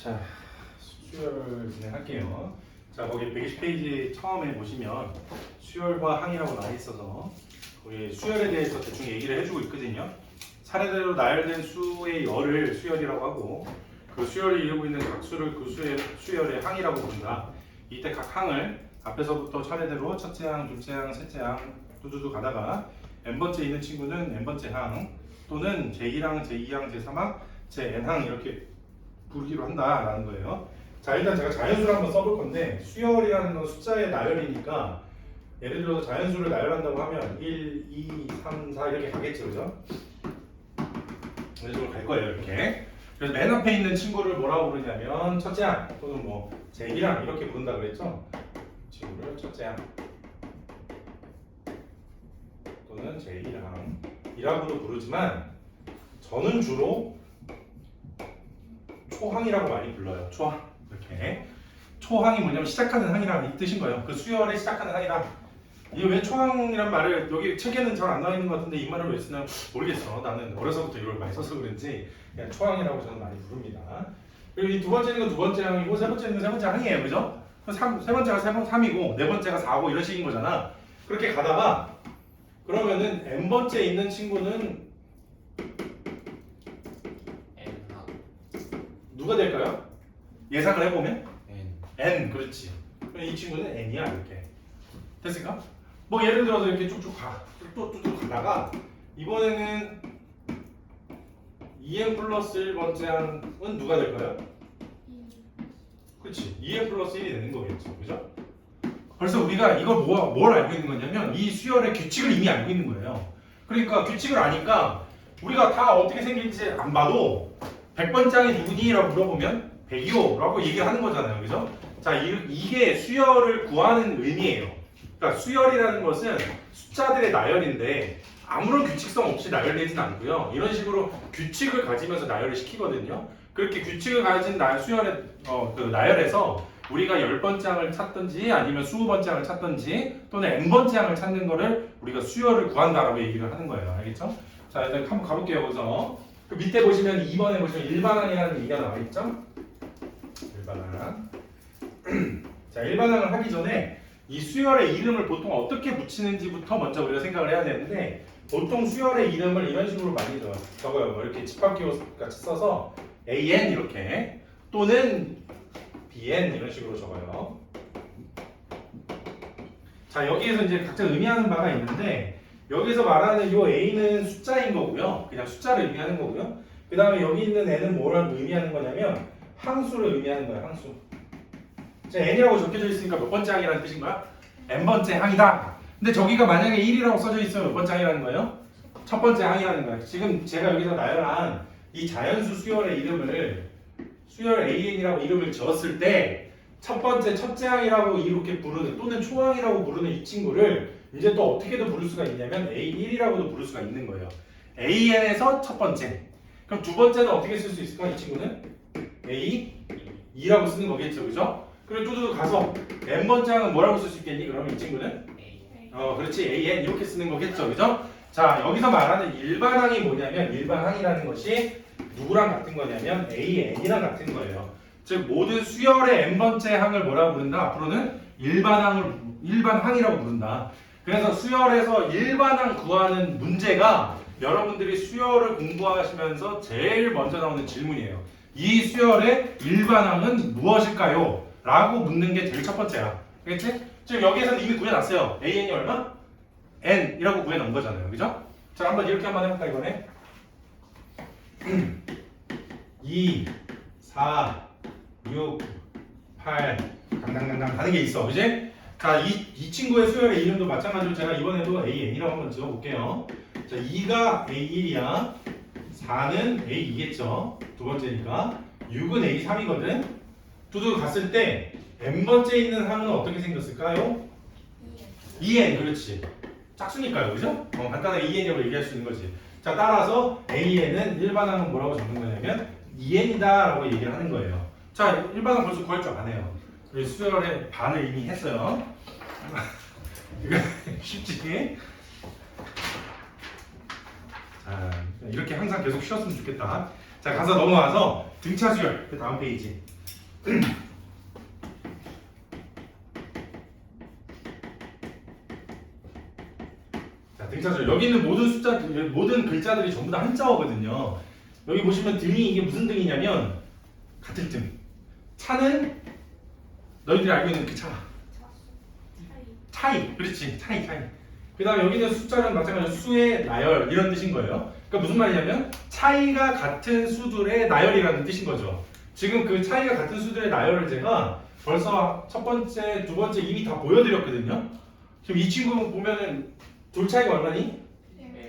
자, 수열 진행할게요. 자, 거기 120페이지 처음에 보시면 수열과 항이라고 나와 있어서 거기 수열에 대해서 대충 얘기를 해주고 있거든요. 차례대로 나열된 수의 열을 수열이라고 하고 그 수열이 이루고 있는 각 수를 그 수열의 항이라고 부른다. 이때 각 항을 앞에서부터 차례대로 첫째 항, 둘째 항, 셋째 항 두두두 가다가 n번째 있는 친구는 n번째 항 또는 제1항, 제2항, 제3항, 제-n항 이렇게 부르기로 한다라는 거예요. 자, 일단 제가 자연수를 한번 써볼 건데 수열이라는 건 숫자의 나열이니까 예를 들어서 자연수를 나열한다고 하면 1, 2, 3, 4 이렇게 가겠죠, 그죠? 이런 식으로 갈 거예요, 이렇게. 그래서 맨 앞에 있는 친구를 뭐라고 부르냐면 첫째 항 또는 뭐 제1항 이렇게 부른다 그랬죠? 친구를 첫째 항 또는 제1항이라고도 부르지만 저는 주로 초항이라고 많이 불러요. 초항 이렇게. 초항이 뭐냐면 시작하는 항이라는 이 뜻인 거예요. 그 수열에 시작하는 항이다. 이게 왜 초항이란 말을 여기 책에는 잘 안 나와 있는 것 같은데 이 말을 왜 쓰나 모르겠어. 나는 어려서부터 이걸 많이 써서 그런지 그냥 초항이라고 저는 많이 부릅니다. 그리고 이 두 번째는 건 두 번째 항이고 세 번째는 건 세 번째 항이에요, 그죠? 세 번째가 3이고 네 번째가 4고 이런 식인 거잖아. 그렇게 가다가 그러면은 n번째 있는 친구는 누가 될까요? 예상을 해보면 n 그렇지. 그럼 이 친구는 n이야 이렇게. 됐을까? 뭐 예를 들어서 이렇게 쭉쭉 쭉 가다가 이번에는 2n 플러스 1번째 항은 누가 될까요? 그렇지. 2n 플러스 1이 되는 거겠죠. 그죠? 벌써 우리가 이걸 뭘 알고 있는 거냐면 이 수열의 규칙을 이미 알고 있는 거예요. 그러니까 규칙을 아니까 우리가 다 어떻게 생길지 안 봐도 100번째 항이 누구니? 라고 물어보면 100이요 라고 얘기를 하는 거잖아요. 그죠? 자, 이게 수열을 구하는 의미예요. 그러니까 수열이라는 것은 숫자들의 나열인데 아무런 규칙성 없이 나열되지는 않고요. 이런 식으로 규칙을 가지면서 나열을 시키거든요. 그렇게 규칙을 가진 수열의 그 나열에서 우리가 10번째 항을 찾든지 아니면 20번째 항을 찾든지 또는 n번째 항을 찾는 거를 우리가 수열을 구한다라고 얘기를 하는 거예요. 알겠죠? 자, 일단 한번 가볼게요. 여기서 그 밑에 보시면 2번에 보시면 일반항이라는 얘기가 나와 있죠? 일반항. 자, 일반항을 하기 전에 이 수열의 이름을 보통 어떻게 붙이는지부터 먼저 우리가 생각을 해야 되는데 보통 수열의 이름을 이런 식으로 많이 적어요. 뭐 이렇게 집합기호 같이 써서 AN 이렇게 또는 BN 이런 식으로 적어요. 자, 여기에서 이제 각자 의미하는 바가 있는데 여기서 말하는 이 A는 숫자인 거고요. 그냥 숫자를 의미하는 거고요. 그 다음에 여기 있는 N은 뭐를 의미하는 거냐면 항수를 의미하는 거예요. 항수. 자, N이라고 적혀져 있으니까 몇 번째 항이라는 뜻인 거야? N번째 항이다. 근데 저기가 만약에 1이라고 써져 있으면 몇 번째 항이라는 거예요? 첫 번째 항이라는 거예요. 지금 제가 여기서 나열한 이 자연수 수열의 이름을 수열 AN이라고 이름을 지었을 때 첫 번째 첫째 항이라고 이렇게 부르는 또는 초항이라고 부르는 이 친구를 이제 또 어떻게도 부를 수가 있냐면 A1이라고도 부를 수가 있는 거예요. AN에서 첫 번째. 그럼 두 번째는 어떻게 쓸 수 있을까? 이 친구는 A2라고 쓰는 거겠죠, 그죠? 그리고 뚜두두 가서 n번째 항은 뭐라고 쓸 수 있겠니? 그러면 이 친구는 그렇지, AN 이렇게 쓰는 거겠죠, 그죠? 자, 여기서 말하는 일반항이 뭐냐면 일반항이라는 것이 누구랑 같은 거냐면 AN이랑 같은 거예요. 즉 모든 수열의 n번째 항을 뭐라고 부른다? 앞으로는 일반항이라고 부른다. 그래서 수열에서 일반항 구하는 문제가 여러분들이 수열을 공부하시면서 제일 먼저 나오는 질문이에요. 이 수열의 일반항은 무엇일까요? 라고 묻는 게 제일 첫 번째야. 알겠지? 지금 여기에서는 이미 구해놨어요. AN이 얼마? N이라고 구해놓은 거잖아요. 그죠? 자, 한번 이렇게 한번 해볼까 이번에? 2, 4, 6, 8 당당당당 가는 게 있어. 그지? 자, 이 친구의 수열의 이름도 마찬가지로 제가 이번에도 AN이라고 한번 지어볼게요. 자, 2가 A1이야. 4는 A2겠죠. 두 번째니까. 6은 A3이거든. 두두 갔을 때 n번째 있는 항은 어떻게 생겼을까요? 2n. 그렇지. 짝수니까요. 그죠? 간단하게 2n이라고 얘기할 수 있는 거지. 자, 따라서 AN은 일반항은 뭐라고 적는 거냐면 2n이다 라고 얘기를 하는 거예요. 자, 일반항 벌써 구할 줄 아네요. 우리 수열의 반을 이미 했어요. 이거 쉽지? 자, 이렇게 항상 계속 쉬었으면 좋겠다. 자, 가서 넘어와서 등차 수열. 그 다음 페이지. 자, 등차 수열. 여기 있는 모든 숫자, 모든 글자들이 전부 다 한자어거든요. 여기 보시면 등이 이게 무슨 등이냐면 같은 등. 차는 너희들이 알고 있는 그 차. 차이. 그렇지. 차이. 그 다음에 여기 있는 숫자는 마찬가지로 수의 나열 이런 뜻인 거예요. 그러니까 무슨 말이냐면 차이가 같은 수들의 나열이라는 뜻인 거죠. 지금 그 차이가 같은 수들의 나열을 제가 벌써 첫 번째, 두 번째 이미 다 보여드렸거든요. 지금 이 친구 보면은 둘 차이가 얼마니?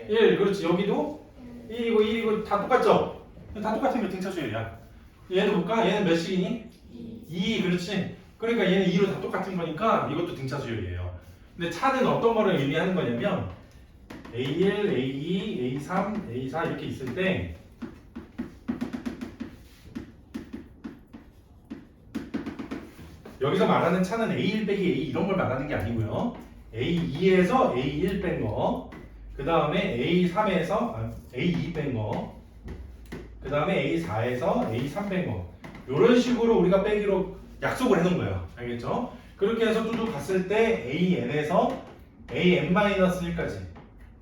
1. 그렇지. 여기도 1이고 다 똑같죠? 다 똑같은 게 등차 수열이야. 얘는 볼까? 얘는 몇 식이니? 2. 그렇지. 그러니까 얘는 2로 다 똑같은 거니까 이것도 등차 수열이에요. 근데 차는 어떤 거를 의미하는 거냐면 A1, A2, A3, A4 이렇게 있을 때 여기서 말하는 차는 A1 빼기 A 이런 걸 말하는 게 아니고요. A2에서 A1 뺀 거, 그 다음에 A3에서 A2 뺀 거, 그 다음에 A4에서 A3 뺀 거 이런 식으로 우리가 빼기로 약속을 해놓은 거예요. 알겠죠? 그렇게 해서 뚜둑 갔을 때 AN에서 AN-1까지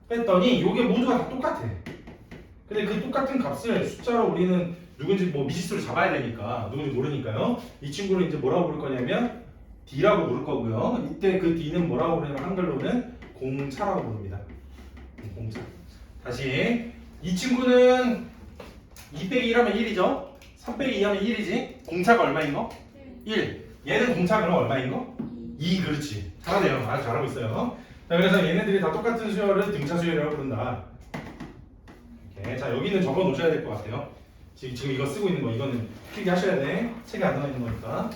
뺐더니 이게 모두가 다 똑같아. 근데 그 똑같은 값을 숫자로 우리는 누군지 뭐 미지수로 잡아야 되니까 누군지 모르니까요. 이 친구를 이제 뭐라고 부를 거냐면 D라고 부를 거고요. 이때 그 D는 뭐라고 부르냐면 한글로는 공차라고 부릅니다. 공차. 다시 이 친구는 2 빼기 1하면 1이죠. 3 빼기 2 하면 1이지. 공차가 얼마인 거? 1. 얘는 공차 그럼 얼마인 거? 2. 그렇지. 잘하네요. 아주 잘하고 있어요. 자, 그래서 얘네들이 다 똑같은 수열을 등차 수열이라고 부른다. 이렇게. 자, 여기는 적어 놓으셔야 될 것 같아요. 지금 이거 쓰고 있는 거 이거는 필기하셔야 돼. 책에 안 나와 있는 거니까.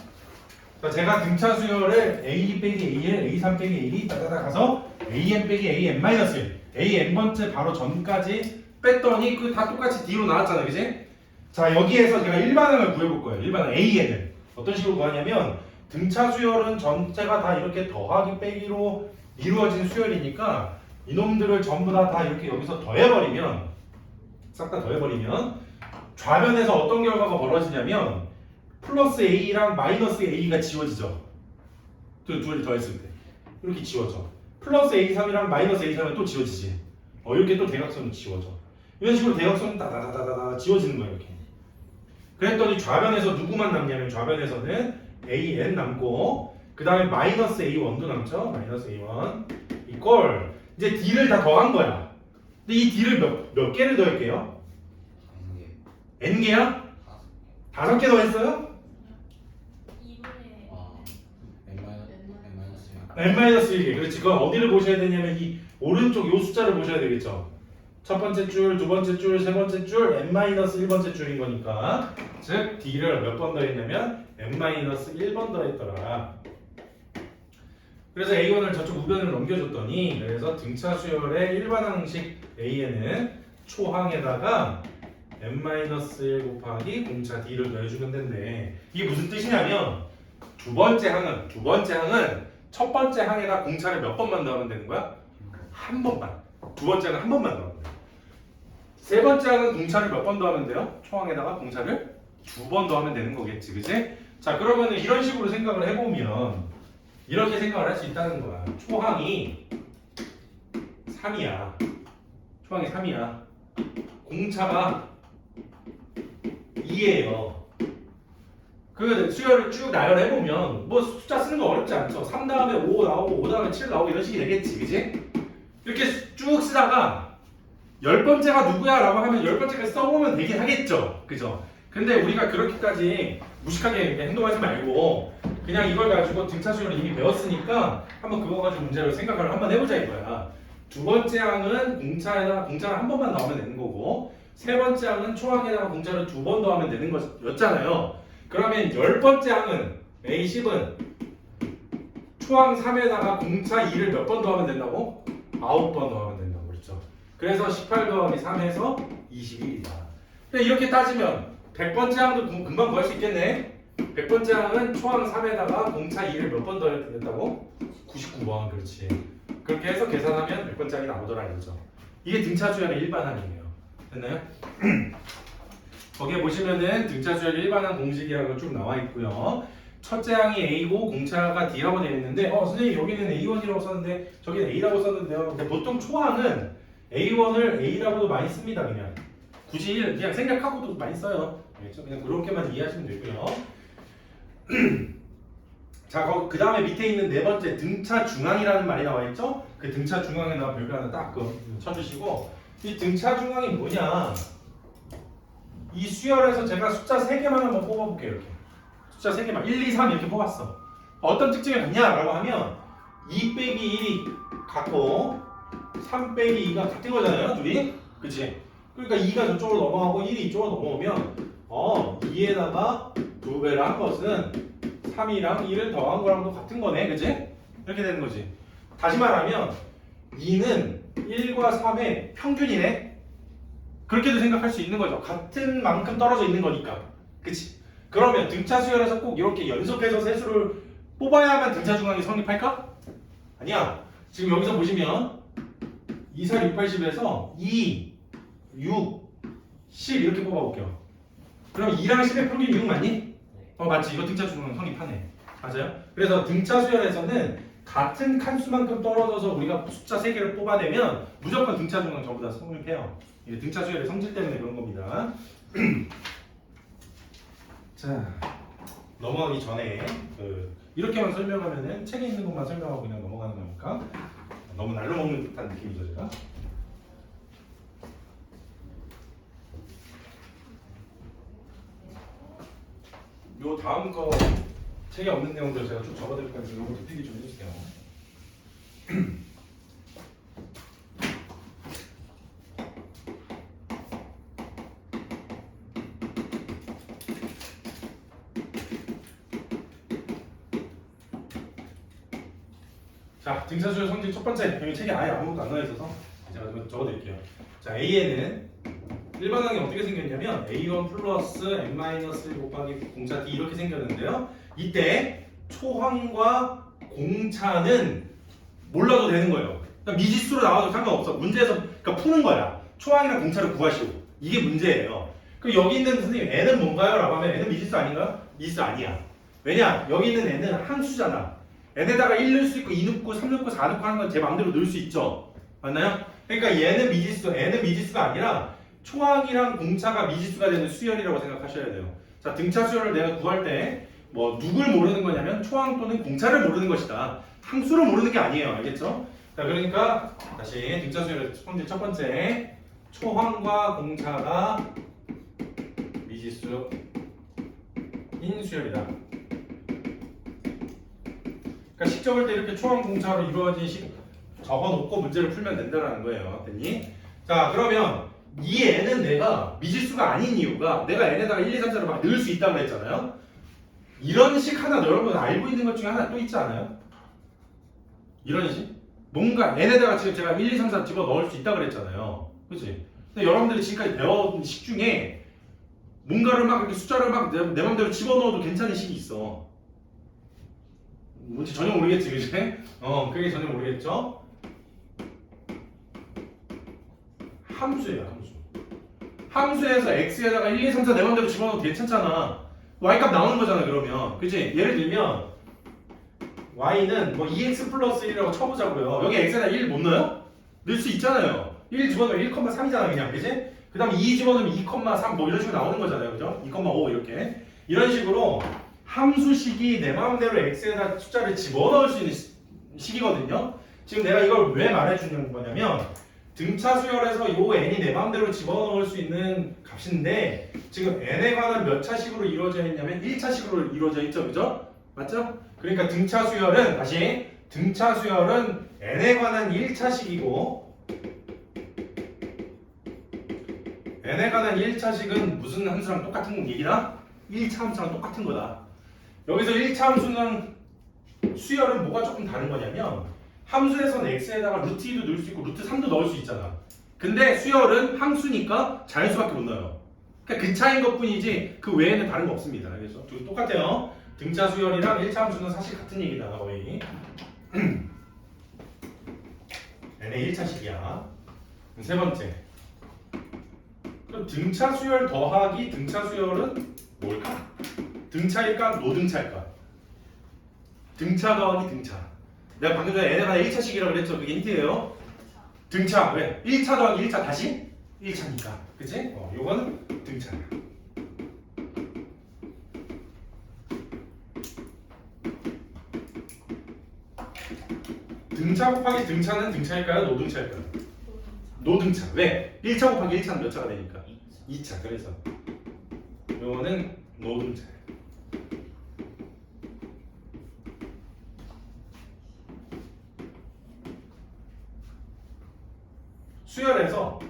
자, 제가 등차 수열을 A2 빼기 A1, A3 빼기 A2 따다다 가서 AN 빼기 AN-1 AN 번째 바로 전까지 뺐더니 그 다 똑같이 D로 나왔잖아, 그지? 자, 여기에서 제가 일반항을 구해볼 거예요. 일반항 AN을 어떤 식으로 구하냐면 등차 수열은 전체가 다 이렇게 더하기 빼기로 이루어진 수열이니까 이놈들을 전부 다 이렇게 여기서 더해버리면 싹 다 더해버리면 좌변에서 어떤 결과가 벌어지냐면 플러스 A랑 마이너스 A가 지워지죠. 둘이 더했을 때 이렇게 지워져. 플러스 A3이랑 마이너스 A3은 또 지워지지. 이렇게 또 대각선은 지워져. 이런 식으로 대각선은 다다다다다 지워지는 거예요. 이렇게. 그랬더니 좌변에서 누구만 남냐면 좌변에서는 AN 남고 그 다음에 마이너스 A1도 남죠. 마이너스 A1 이걸 이제 D를 다 더한 거야. 근데 이 D를 몇 개를 더할게요? N개야? 5개 더했어요? N-1개. 그렇지. 그건 어디를 보셔야 되냐면 이 오른쪽 요 숫자를 보셔야 되겠죠. 첫 번째 줄, 두 번째 줄, 세 번째 줄, N-1번째 줄인 거니까 즉 D를 몇 번 더했냐면 N-1번 더했더라. 그래서 A1을 저쪽 우변으로 넘겨줬더니 그래서 등차 수열의 일반항식 AN은 초항에다가 N-1 곱하기 공차 D를 더해주면 된대. 이게 무슨 뜻이냐면 두 번째 항은 첫 번째 항에다 공차를 몇 번만 더하면 되는 거야? 한 번만. 두 번째는 한 번만 더하면 돼. 세 번째 항은 공차를 몇 번 더하면 돼요? 초항에다가 공차를 2번 더하면 되는 거겠지, 그치? 자, 그러면 이런 식으로 생각을 해보면 이렇게 생각을 할 수 있다는 거야. 초항이 3이야. 초항이 3이야. 공차가 2예요. 그 수열을 쭉 나열해보면 뭐 숫자 쓰는 거 어렵지 않죠. 3 다음에 5 나오고 5 다음에 7 나오고 이런 식이 되겠지, 그치? 이렇게 쭉 쓰다가 10번째가 누구야? 라고 하면 10번째까지 써보면 되긴 하겠죠. 그죠? 근데 우리가 그렇게까지 무식하게 이렇게 행동하지 말고 그냥 이걸 가지고 등차 수열을 이미 배웠으니까 한번 그거 가지고 문제를 생각을 한번 해보자 이거야. 두 번째 항은 공차를 한 번만 넣으면 되는 거고 세 번째 항은 초항에다가 공차를 2번 더하면 되는 거였잖아요. 그러면 10번째 항은 A10은 초항 3에다가 공차 2를 몇 번 더하면 된다고? 9번 더하면 된다고 그랬죠. 그래서 18 더하기 3에서 21이다. 이렇게 따지면 100번째 항도 금방 구할 수 있겠네. 100번째 항은 초항 3에다가 공차 2를 몇 번 더해야 된다고? 99번. 그렇지. 그렇게 해서 계산하면 100번째 항이 나오더라 이거죠. 이게 등차 수열의 일반항이에요. 됐나요? 거기에 보시면은 등차 수열 일반항 공식이라고 쭉 나와 있고요. 첫째 항이 A고 공차가 D라고 되어 있는데 선생님 여기는 A1이라고 썼는데 저기는 A라고 썼는데요. 근데 보통 초항은 A1을 A라고도 많이 씁니다. 그냥 굳이 그냥 생략하고도 많이 써요. 알겠죠? 그냥 그렇게만 이해하시면 되고요. 자, 그 다음에 밑에 있는 네 번째 등차 중앙이라는 말이 나와 있죠? 그 등차 중앙에다가 별표 하나 딱 쳐주시고 이 등차 중앙이 뭐냐? 이 수열에서 제가 숫자 3개만 한번 뽑아볼게요. 이렇게 숫자 3개만 1, 2, 3 이렇게 뽑았어. 어떤 특징을 갖냐라고 하면 2 빼기 1이 같고 3 빼기 2가 같은 거잖아요, 둘이? 그치? 그러니까 2가 저쪽으로 넘어가고 1이 이쪽으로 넘어오면 2에다가 2배를 한 것은 3이랑 1을 더한 거랑도 같은 거네, 그치? 이렇게 되는 거지. 다시 말하면 2는 1과 3의 평균이네. 그렇게도 생각할 수 있는 거죠. 같은 만큼 떨어져 있는 거니까. 그치? 그러면 등차 수열에서 꼭 이렇게 연속해서 세수를 뽑아야만 등차 중앙이 성립할까? 아니야. 지금 여기서 보시면 2, 4, 6, 8, 10에서 2, 6, 10 이렇게 뽑아볼게요. 그럼 2랑 10의 평균 6 맞니? 맞지. 이거 등차 중앙 성립하네. 맞아요? 그래서 등차 수열에서는 같은 칸수만큼 떨어져서 우리가 숫자 3개를 뽑아내면 무조건 등차 중앙 전부 다 성립해요. 이게 등차 수열의 성질 때문에 그런 겁니다. 자, 넘어가기 전에 이렇게만 설명하면은 책에 있는 것만 설명하고 그냥 넘어가는 거니까 너무 날로 먹는 듯한 느낌이죠, 제가. 요 다음 거 책에 없는 내용들 제가 쭉 적어드릴 거니까 이런 것도 필기 좀 해주세요. 자, 등차수열 성질 첫 번째. 여기 책에 아예 아무것도 안 나와 있어서 제가 적어드릴게요. 자, A에는 일반항이 어떻게 생겼냐면 A1 플러스 N-1 곱하기 공차 D 이렇게 생겼는데요. 이때 초항과 공차는 몰라도 되는 거예요. 그러니까 미지수로 나와도 상관없어. 문제에서 그러니까 푸는 거야. 초항이랑 공차를 구하시고. 이게 문제예요. 그럼 여기 있는 선생님 N은 뭔가요? 라고 하면 N은 미지수 아닌가? 미지수 아니야. 왜냐? 여기 있는 N은 함수잖아. N에다가 1 넣을 수 있고 2 넣고 3 넣고 4 넣고 하는 건 제 마음대로 넣을 수 있죠. 맞나요? 그러니까 얘는 미지수, N은 미지수가 아니라 초항이랑 공차가 미지수가 되는 수열이라고 생각하셔야 돼요. 자, 등차 수열을 내가 구할 때 뭐 누굴 모르는 거냐면 초항 또는 공차를 모르는 것이다. 함수를 모르는 게 아니에요. 알겠죠? 자, 그러니까 다시 등차 수열의 성질 첫 번째 초항과 공차가 미지수인 수열이다. 그러니까 식 적을 때 이렇게 초항 공차로 이루어진 식 적어놓고 문제를 풀면 된다는 거예요. 됐니? 자, 그러면 이 n은 내가 미지수가 아닌 이유가 내가 n에다가 1, 2, 3, 4를 막 넣을 수 있다고 했잖아요. 이런 식 하나 여러분 알고 있는 것 중에 하나 또 있지 않아요? 이런 식? 뭔가 n에다가 지금 제가 1, 2, 3, 4 집어 넣을 수 있다고 그랬잖아요. 그치? 근데 여러분들이 지금까지 배워온 식 중에 뭔가를 막 이렇게 숫자를 막 내 맘대로 집어넣어도 괜찮은 식이 있어. 뭔지 전혀 모르겠지, 그치? 그게 전혀 모르겠죠? 함수예요, 함수. 함수에서 x에다가 1, 2, 3, 4 내 맘대로 집어넣어도 괜찮잖아. y값 나오는 거잖아, 그러면. 그치? 예를 들면 y는 뭐 2x 플러스 1이라고 쳐보자고요. 여기 x에다 1 못 넣어요? 넣을 수 있잖아요. 1 집어넣으면 1,3이잖아, 그냥. 그치? 그 다음에 2 집어넣으면 2,3 뭐 이런 식으로 나오는 거잖아요. 그죠? 2,5 이렇게. 이런 식으로 함수식이 내 마음대로 x에다 숫자를 집어넣을 수 있는 식이거든요. 지금 내가 이걸 왜 말해주는 거냐면 등차 수열에서 요 n이 내 마음대로 집어넣을 수 있는 값인데 지금 n에 관한 몇 차식으로 이루어져 있냐면 1차식으로 이루어져 있죠. 그죠? 맞죠? 그러니까 등차 수열은 다시 등차 수열은 n에 관한 1차식이고 n에 관한 1차식은 무슨 함수랑 똑같은 얘기다? 1차 함수랑 똑같은 거다. 여기서 1차 함수는 수열은 뭐가 조금 다른 거냐면 함수에서는 x에다가 루트 2도 넣을 수 있고 루트 3도 넣을 수 있잖아. 근데 수열은 함수니까 자연수밖에 못 넣어요. 그러니까 그 차이인 것 뿐이지 그 외에는 다른 거 없습니다. 그래서 둘이 똑같아요. 등차 수열이랑 1차 함수는 사실 같은 얘기다 거의. n의 1차식이야. 세 번째 그럼 등차 수열 더하기 등차 수열은 뭘까? 등차일까? 노등차일까? 등차 더하기 등차. 내가 방금 전에 n에 관한 1차식이라고 그랬죠? 그게 힌트예요. 등차. 왜? 1차 더하기 1차 다시 1차니까. 그치? 요거는 등차야. 등차 곱하기 등차는 등차일까요? 노등차일까요? 노등차. 왜? 1차 곱하기 1차는 몇 차가 되니까? 2차. 그래서 요거는 노등차야. 수열에서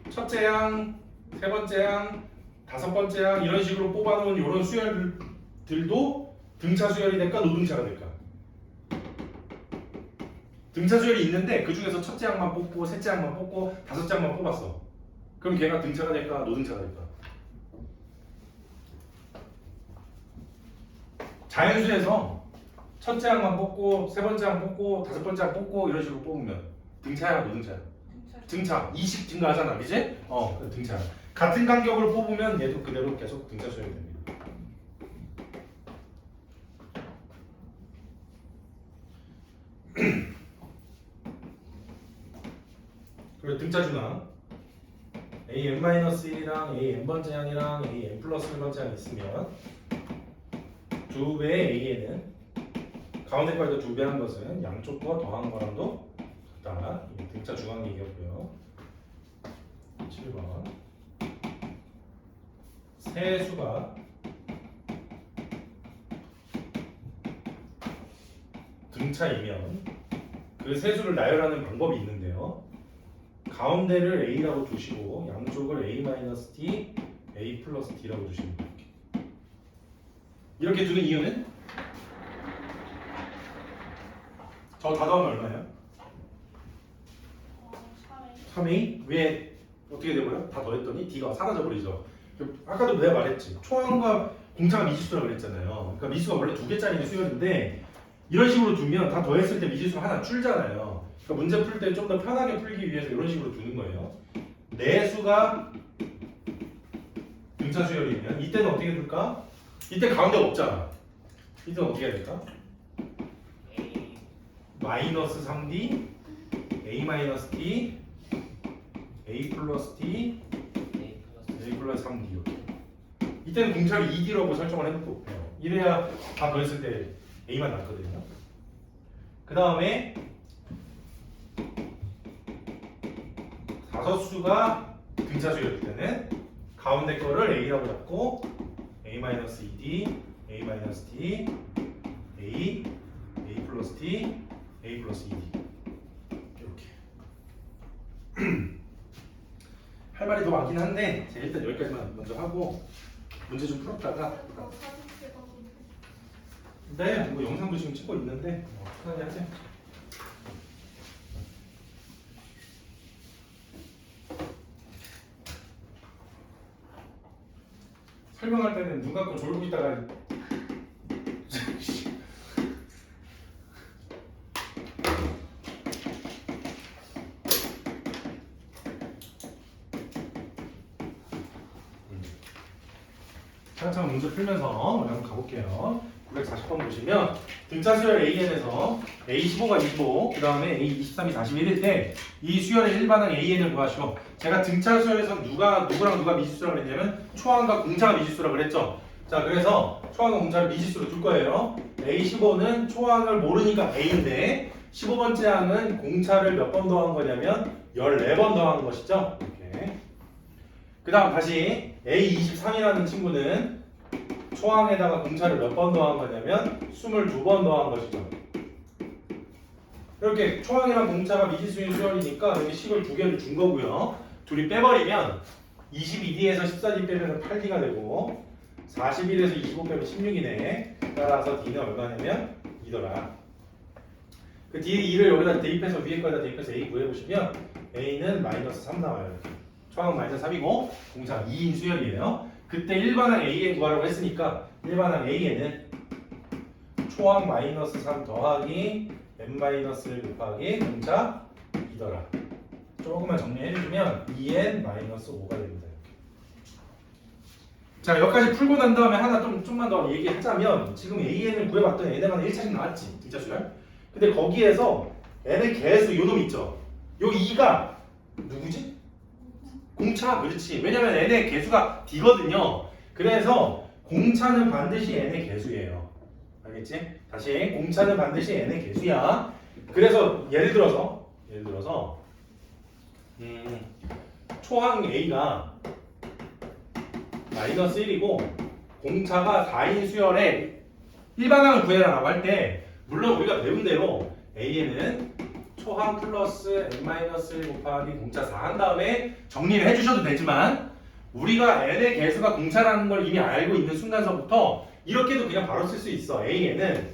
첫째 양, 세 번째 양, 다섯 번째 양 이런 식으로 뽑아놓은 이런 수열들도 등차 수열이 될까 노등차가 될까? 등차 수열이 있는데 그 중에서 첫째 양만 뽑고 셋째 양만 뽑고 다섯째 양만 뽑았어. 그럼 걔가 등차가 될까 노등차가 될까? 자연수에서 첫째 양만 뽑고 세 번째 양 뽑고 다섯 번째 양 뽑고 이런 식으로 뽑으면 등차야 노등차야? 등차 20 증가하잖아, 그지? 등차. 같은 간격을 뽑으면 얘도 그대로 계속 등차 수열이 됩니다. 그리고 등차 준항 an-1이랑 an-번째 양이랑 an 플러스 1번째 양이 있으면 2배의 an은 가운데 거에다 2배 한 것은 양쪽 거 더한 거랑도 같다. 등차 중앙 얘기였고요. 7번 세수가 등차이면 그 세수를 나열하는 방법이 있는데요. 가운데를 A라고 두시고 양쪽을 A-D, A 플러스 D라고 두시면 돼요. 이렇게 두는 이유는 저 다 더하면 얼마예요? 3A? 왜 어떻게 되고요? 다 더했더니 D가 사라져버리죠. 아까도 내가 말했지. 초항과 공차가 미지수라고 그랬잖아요. 그러니까 미수가 원래 2개짜리 수열인데 이런 식으로 두면 다 더했을 때 미지수가 하나 줄잖아요. 그러니까 문제 풀 때 좀 더 편하게 풀기 위해서 이런 식으로 두는 거예요. 내수가 등차 수열이면 이때는 어떻게 둘까? 이때 가운데 없잖아. 이때는 어떻게 해야 될까? 마이너스 3D, A 마이너스 D, A 플러스 D, A 플러스 3D 이렇게. 이때는 공차를 2D라고 설정을 해놓고 이래야 다 더했을 때 A만 남거든요. 그 다음에 다섯수가 등차 수열일 때는 가운데 거를 A라고 잡고 A-2D, A-D, A, A 플러스 D, A 플러스 2D 이렇게. 할 말이 더 많긴 한데 제가 일단 여기까지만 먼저 하고 문제 좀 풀었다가 네, 뭐 영상도 지금 찍고 있는데 편하게 하세요. 설명할 때는 눈 감고 졸고 있다가 차근차근 문제 풀면서 우리 한번 가볼게요. 940번 보시면 등차 수열 AN에서 A15가 25, 그 다음에 A23이 41일 때 이 수열의 일반항 AN을 구하시오. 제가 등차 수열에서 누구랑 누가 미지수라고 그랬냐면 초항과 공차가 미지수라고 그랬죠. 자, 그래서 초항과 공차를 미지수로 둘 거예요. A15는 초항을 모르니까 A인데 15번째 항은 공차를 몇 번 더한 거냐면 14번 더한 것이죠. 이렇게. 그 다음 다시 A23이라는 친구는 초항에다가 공차를 몇 번 더한 거냐면 22번 더한 것이죠. 이렇게 초항이랑 공차가 미지수인 수열이니까 여기 식을 두 개를 준 거고요. 둘이 빼버리면 22D에서 14D 빼면 8D가 되고 41에서 25 빼면 16이네. 따라서 D는 얼마냐면 2더라. 그 D, 2를 여기다 대입해서 위에 거에다 대입해서 A 구해보시면 A는 마이너스 3 나와요. 초항 마이너스 3이고 공차가 2인 수열이에요. 그때 일반항 AN 구하라고 했으니까 일반항 AN은 초항 마이너스 3 더하기 n-1 곱하기 공차 2더라. 조금만 정리해주시면 2n 마이너스 5가 됩니다. 이렇게. 자, 여기까지 풀고 난 다음에 하나 좀만 더 얘기하자면 지금 AN을 구해봤더니 n에 관한 1차식 나왔지, 등차 수열. 근데 거기에서 n의 개수 요놈 있죠. 요 2가 누구지? 공차. 그렇지. 왜냐면 n의 개수가 d거든요. 그래서 공차는 반드시 n의 개수예요. 알겠지? 다시, 공차는 반드시 n의 개수야. 그래서 예를 들어서 초항 A가 마이너스 1이고 공차가 4인 수열의 일반항을 구해라 라고 할 때, 물론 우리가 배운 대로 A는 초항 플러스 n-1 곱하기 공차 4 한 다음에 정리를 해주셔도 되지만, 우리가 n의 개수가 공차라는 걸 이미 알고 있는 순간서부터 이렇게도 그냥 바로 쓸 수 있어. A는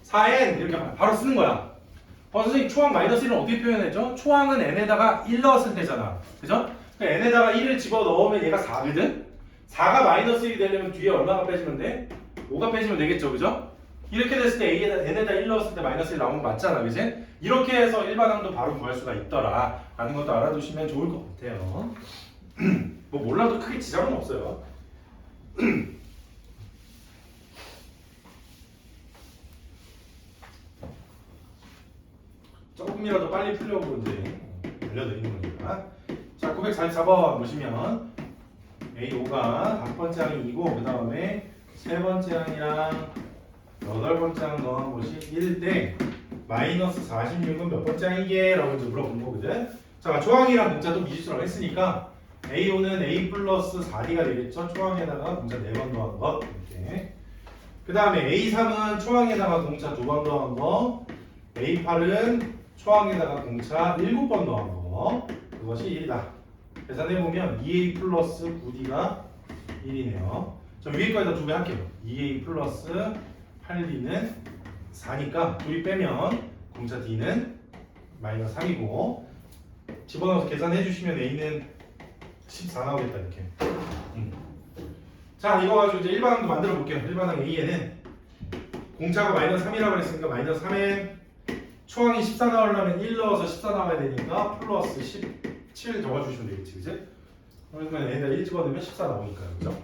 4n 이렇게 바로 쓰는 거야. 선생님, 초항 마이너스 1은 어떻게 표현했죠? 초항은 n에다가 1 넣었을 때잖아. 그죠? 그러니까 n에다가 1을 집어넣으면 얘가 4거든? 4가 마이너스 1이 되려면 뒤에 얼마가 빼지면 돼? 5가 빼지면 되겠죠, 그죠? 이렇게 됐을 때 n에다 1 넣었을 때 마이너스 1 나오는 거 맞잖아, 그지? 이렇게 해서 일반항도 바로 구할 수가 있더라 라는 것도 알아두시면 좋을 것 같아요. 뭐 몰라도 크게 지장은 없어요. 조금이라도 빨리 풀려고 이제 알려드리는 거니까. 자, 944번 보시면 A5가 5번째 항이 2고 그 다음에 3번째 항이랑 8번째 항 넣은 것이 1대 마이너스 46은 몇 번째 항이게? 라고 이제 물어본 거거든. 자, 초항이랑 공차도 미지수라고 했으니까 A5는 A 플러스 4D가 되겠죠. 초항에다가 공차 4번 더한 것. 이렇게. 그 다음에 A3은 초항에다가 공차 2번 더한 거. A8은 초항에다가 공차 7번 더한 거. 그것이 1이다. 계산해보면 2A 플러스 9D가 1이네요. 저 위에 거에다 2배 할게요. 2A 플러스 8D는 4니까 둘이 빼면 공차 D는 마이너스 3이고, 집어넣어서 계산해주시면 A는 14 나오겠다, 이렇게. 자, 이거 가지고 이제 일반항도 만들어 볼게요. 일반항 A에는 공차가 마이너스 3이라고 그랬으니까 마이너스 3에 초항이 14 나오려면 1 넣어서 14 나와야 되니까 플러스 17 적어주시면 되겠지, 그지? 그러면 A에다 1 집어넣으면 14 나오니까요, 그죠?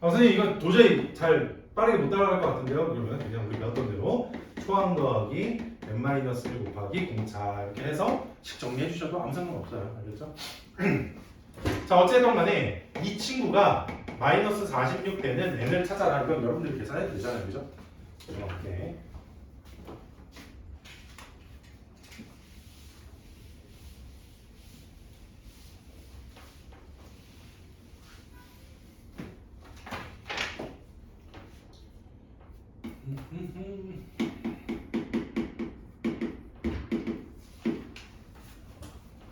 선생님, 이거 도저히 잘 빠르게 못 따라갈 것 같은데요? 그러면 그냥 우리 배웠던 대로 초항 더하기 n-1 곱하기 공차 이렇게 해서 식 정리해 주셔도 아무 상관없어요. 알겠죠? 자, 어쨌든 간에 이 친구가 마이너스 46 되는 n을 찾아라. 그럼 여러분들이 계산해도 되잖아요. 그죠? 이렇게.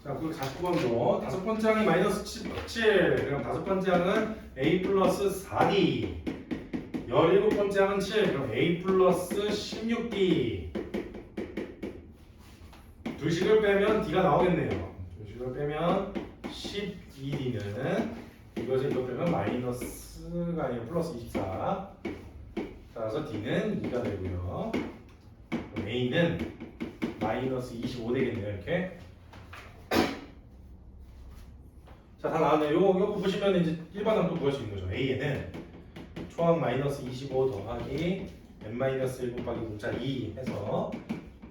자, 그리고 49번도 다섯 번째 항이 마이너스 7, 그럼 다섯 번째 항은 A 플러스 4D. 17번째 항은 7, 그럼 A 플러스 16D. 두 식을 빼면 D가 나오겠네요. 두 식을 빼면 12D는 이것을 이거 빼면 마이너스가 아니라 플러스 24. 따라서 D는 2가 되고요. 그럼 A는 마이너스 25 되겠네요. 이렇게. 자, 다 나왔네요. 요거 보시면 이제 일반항 또 구할 수 있는 거죠. A에는 초항 마이너스 25 더하기 n-1 곱하기 공차 2 해서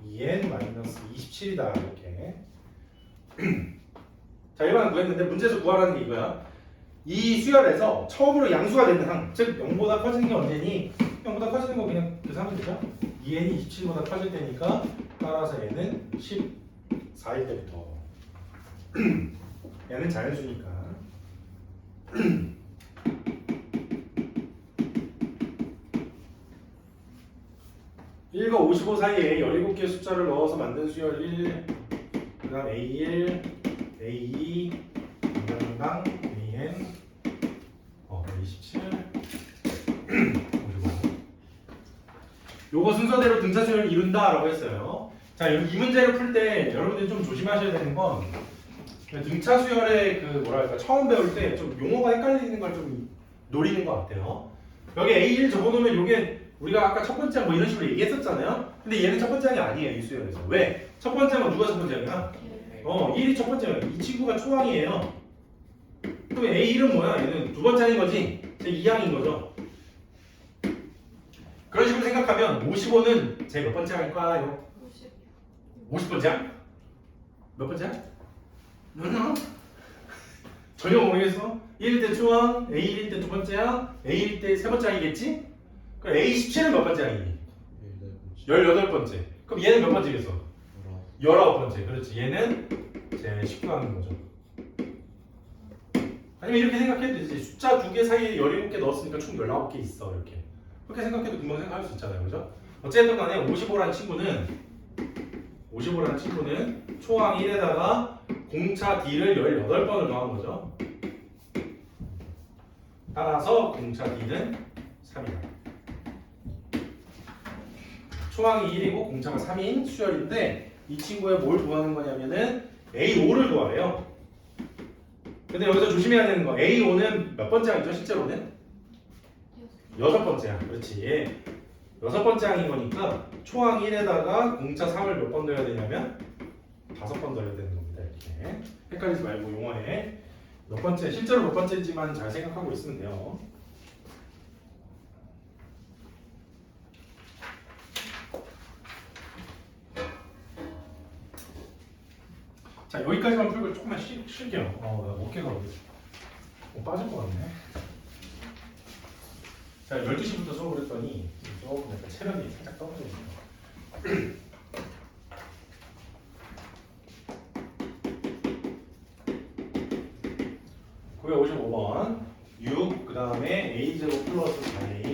2n 마이너스 27이다. 이렇게. 자, 일반항 구했는데 문제에서 구하라는 게 이거야. 이 수열에서 처음으로 양수가 되는 항, 즉 0보다 커지는 게 언제니? 0보다 커지는 거 그냥 계산하면 되죠? 2n이 27보다 커질 때니까 따라서 n은 14일 때부터. 얘는 자연수니까. 1과 55 사이에 17개의 숫자를 넣어서 만든 수열 1, 그 다음 A1, A2, 인간당, AN, A17, 55. 요거 순서대로 등차 수열을 이룬다 라고 했어요. 자, 이 문제를 풀 때 여러분들이 좀 조심하셔야 되는 건, 등차 수열의 그 뭐랄까 처음 배울 때 좀 용어가 헷갈리는 걸 좀 노리는 것 같아요. 여기 A1 적어놓으면 요게 우리가 아까 첫 번째 항 뭐 이런 식으로 얘기했었잖아요. 근데 얘는 첫 번째 항이 아니에요, 이 수열에서. 왜? 첫 번째 항은 누가 첫 번째 항이야? 1이 첫 번째 항이야. 이 친구가 초항이에요. 그럼 A1은 뭐야? 얘는 두 번째 항인 거지. 제 2항인 거죠. 그런 식으로 생각하면 55는 제 몇 번째 할까요? 50번째야? 몇 번째야? 전혀 모르겠어? 1일 때 초항, A1일 때 두 번째야, A일 때 세 번째 항이겠지? 그럼 A17은 몇 번째 항이니? 18번째. 그럼 얘는 몇 번째겠어? 19번째. 그렇지. 얘는 제 19항인 거죠. 아니면 이렇게 생각해도 되지. 숫자 두 개 사이에 17개 넣었으니까 총 19개 있어. 이렇게. 그렇게 생각해도 금방 생각할 수 있잖아요. 그죠? 어쨌든 간에 55라는 친구는 초항 1에다가 공차 D를 18번을 더한 거죠. 따라서 공차 D는 3이다. 초항이 1이고 공차가 3인 수열인데 이 친구에 뭘 구하는 거냐면은 A5를 구하래요. 근데 여기서 조심해야 되는 거 A5는 몇 번째 항이죠 실제로는? 6번째야. 그렇지. 6번째 항인 거니까 초항 1에다가 공차 3을 몇 번 넣어야 되냐면 5번 넣어야 되는 겁니다. 이렇게 헷갈리지 말고 용어에 몇 번째, 실제로 몇 번째인지만 잘 생각하고 있으면 돼요. 자, 여기까지만 풀고 조금만 쉴게요. 나 어깨가 빠질 것 같네. 자, 12시부터 수업을 했더니 조금 약간 체력이 살짝 떨어져 있네요. 955번 6, 그 다음에 a제곱 플러스 4a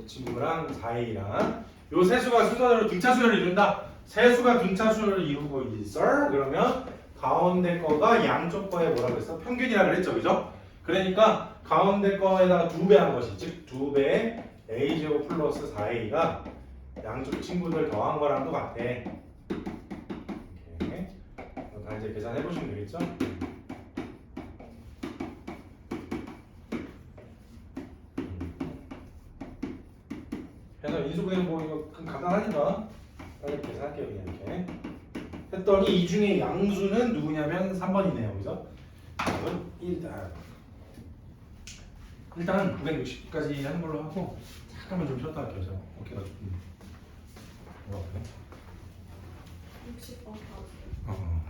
이 친구랑 4a랑 요 세수가 순서대로 등차수열을 이룬다. 세수가 등차수열을 이루고 있어. 그러면 가운데 거가 양쪽 거에 뭐라고 했어? 평균이라 그랬죠. 그죠? 그러니까 가운데 거에다가 2배 한 것이 즉 2배 a제곱 플러스 4a가 양쪽 친구들 더한 거랑 똑같아. 이렇게 다 이제 계산해 보시면 되겠죠? 그래서 인수분해 뭐 이거 간단하니까 빨리 계산할게요. 그냥 이렇게 했더니 이 중에 양수는 누구냐면 3번이네요. 그죠? 답은 1다. 일단 960까지 하는 걸로 하고 잠깐만 좀 쉬었다 할게요. 저 어깨가 조금 뭐가 아프네. 60번 어.